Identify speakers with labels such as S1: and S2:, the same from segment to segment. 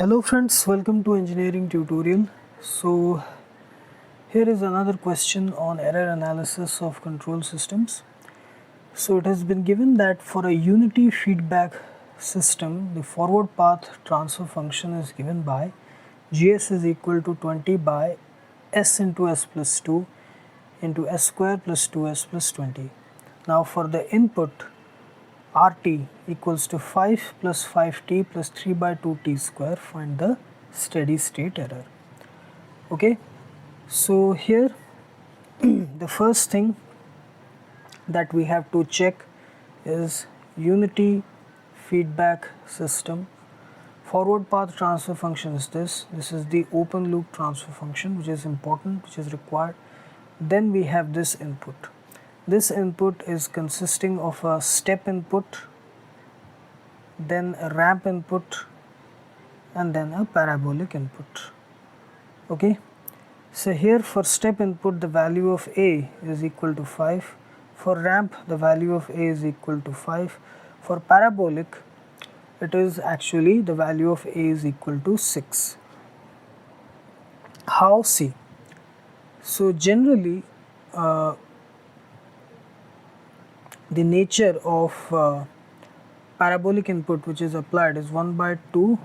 S1: Hello friends, welcome to engineering tutorial. So here is another question on error analysis of control systems. So it has been given that for a unity feedback system, the forward path transfer function is given by gs is equal to 20 by s into s plus 2 into s square plus 2s plus 20. Now for the input RT equals to 5 plus 5t plus 3 by 2t square, find the steady state error. Okay, so here the first thing that we have to check is unity feedback system. Forward path transfer function is this is the open loop transfer function, which is important, which is required. Then we have this input. This input is consisting of a step input, then a ramp input, and then a parabolic input. Okay, so here for step input the value of A is equal to 5, for ramp the value of A is equal to 5, for parabolic it is actually the value of A is equal to 6. How? See, so generally the nature of parabolic input which is applied is 1 by 2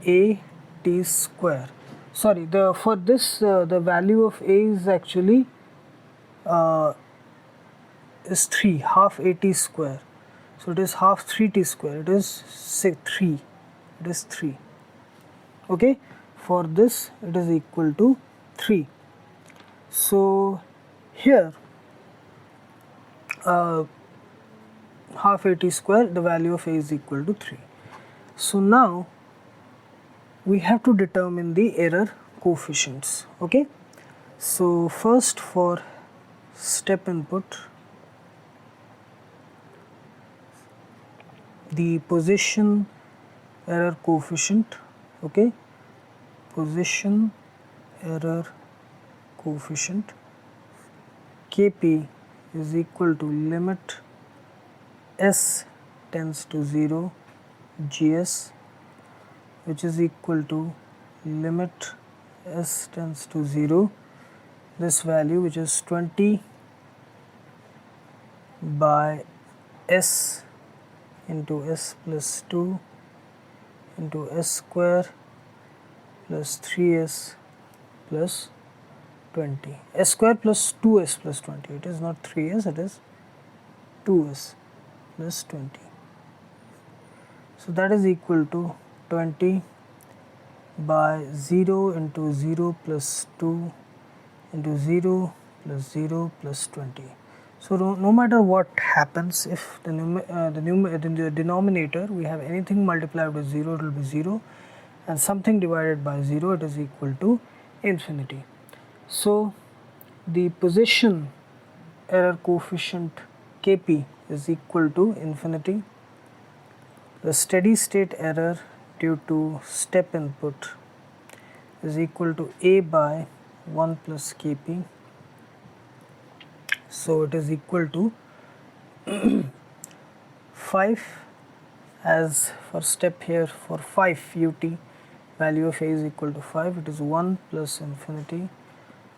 S1: a t square. Sorry, for this the value of A is actually is 3, half a t square. So it is half 3t square, it is 3, it is 3. Okay, for this it is equal to 3. So here half a t square, the value of A is equal to 3. So now we have to determine the error coefficients. Okay, so first for step input, the position error coefficient. Okay, position error coefficient Kp is equal to limit s tends to 0 gs, which is equal to limit s tends to 0, this value which is 20 by s into s plus 2 into s square plus 3s plus 20, s square plus 2s plus 20, it is not 3s, it is 2s plus 20. So that is equal to 20 by 0 into 0 plus 2 into 0 plus 0 plus 20. So no matter what happens, if the denominator we have anything multiplied with 0, it will be 0, and something divided by 0, it is equal to infinity. So the position error coefficient Kp is equal to infinity. The steady state error due to step input is equal to A by 1 plus Kp. So it is equal to 5, as for step here for 5 ut, value of A is equal to 5, it is 1 plus infinity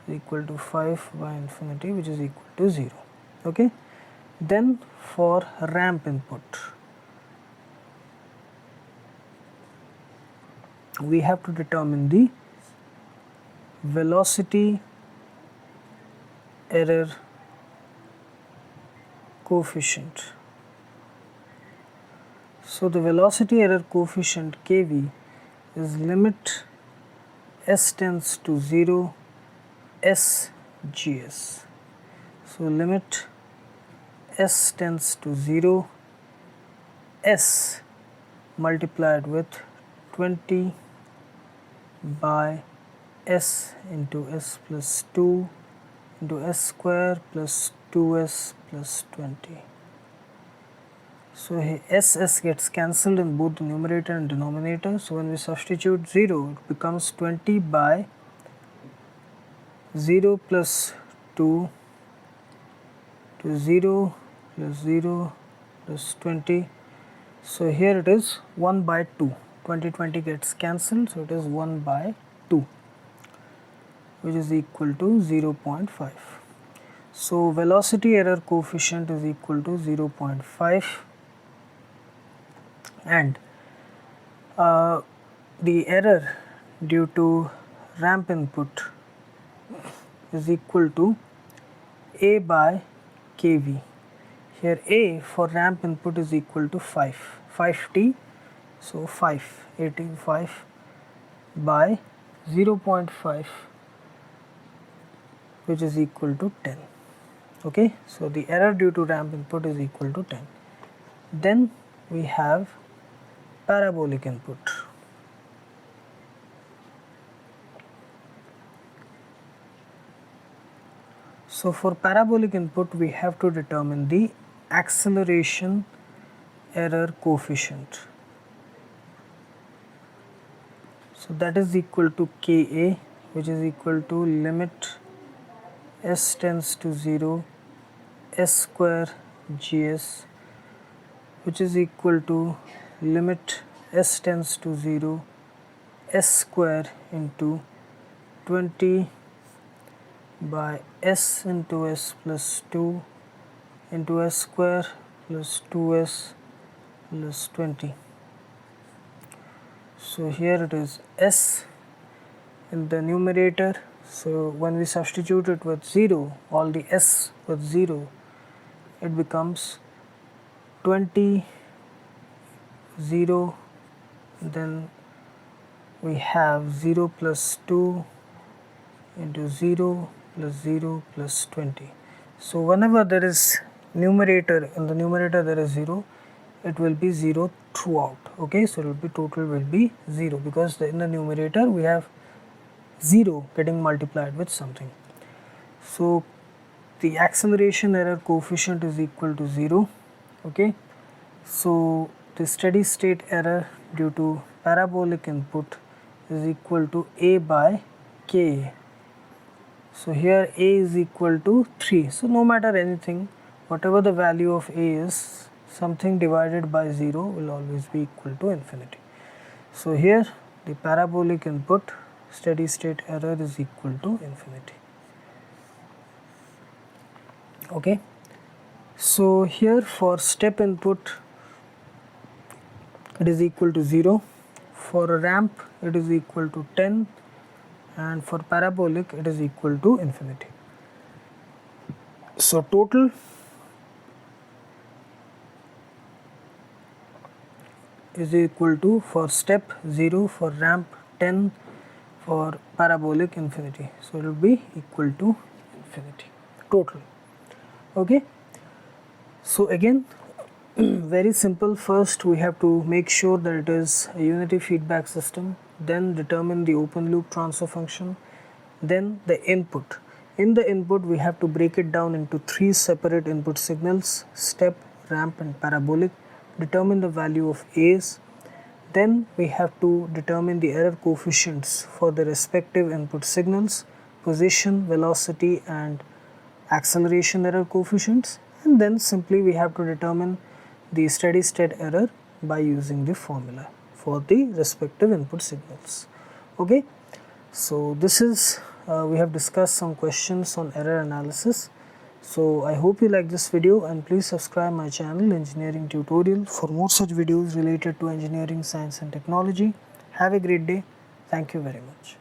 S1: is equal to 5 by infinity, which is equal to 0. Okay, then for ramp input we have to determine the velocity error coefficient. So the velocity error coefficient Kv is limit s tends to 0 s gs. So limit s tends to 0 s multiplied with 20 by s into s plus 2 into s square plus 2s plus 20. So s gets cancelled in both the numerator and denominator. So when we substitute 0, it becomes 20 by 0 plus 2 to 0 plus 0 plus 20. So here it is 1 by 2. 20 gets cancelled, so it is 1 by 2, which is equal to 0.5. So velocity error coefficient is equal to 0.5, and the error due to ramp input is equal to A by kV. Here A for ramp input is equal to 5t, so 85 by 0.5, which is equal to 10. Okay, so the error due to ramp input is equal to 10. Then we have parabolic input. So for parabolic input, we have to determine the acceleration error coefficient. So that is equal to Ka, which is equal to limit s tends to 0 s square gs, which is equal to limit s tends to 0 s square into 20 by s into s plus 2 into s square plus 2s plus 20. So here it is s in the numerator, so when we substitute it with 0, all the s with 0, it becomes 20, 0, then we have 0 plus 2 into 0 plus 0 plus 20. So whenever there is numerator, in the numerator there is 0, it will be 0 throughout. Okay, so it will be total will be 0, because in the numerator we have 0 getting multiplied with something. So the acceleration error coefficient is equal to 0. Okay, so the steady state error due to parabolic input is equal to A by Ka. So here A is equal to 3. So no matter anything, whatever the value of A is, something divided by 0 will always be equal to infinity. So here the parabolic input steady state error is equal to infinity. Okay, so here for step input it is equal to 0, for a ramp it is equal to 10, and for parabolic it is equal to infinity. So total is equal to, for step 0, for ramp 10, for parabolic infinity. So it will be equal to infinity total. Okay, so again very simple. First we have to make sure that it is a unity feedback system, then determine the open loop transfer function, then the input. In the input we have to break it down into 3 separate input signals: step, ramp and parabolic. Determine the value of A's. Then we have to determine the error coefficients for the respective input signals, position, velocity and acceleration error coefficients, and then simply we have to determine the steady state error by using the formula for the respective input signals. Okay, so this is we have discussed some questions on error analysis. So I hope you like this video, and please subscribe my channel Engineering Tutorial for more such videos related to engineering, science and technology. Have a great day. Thank you very much.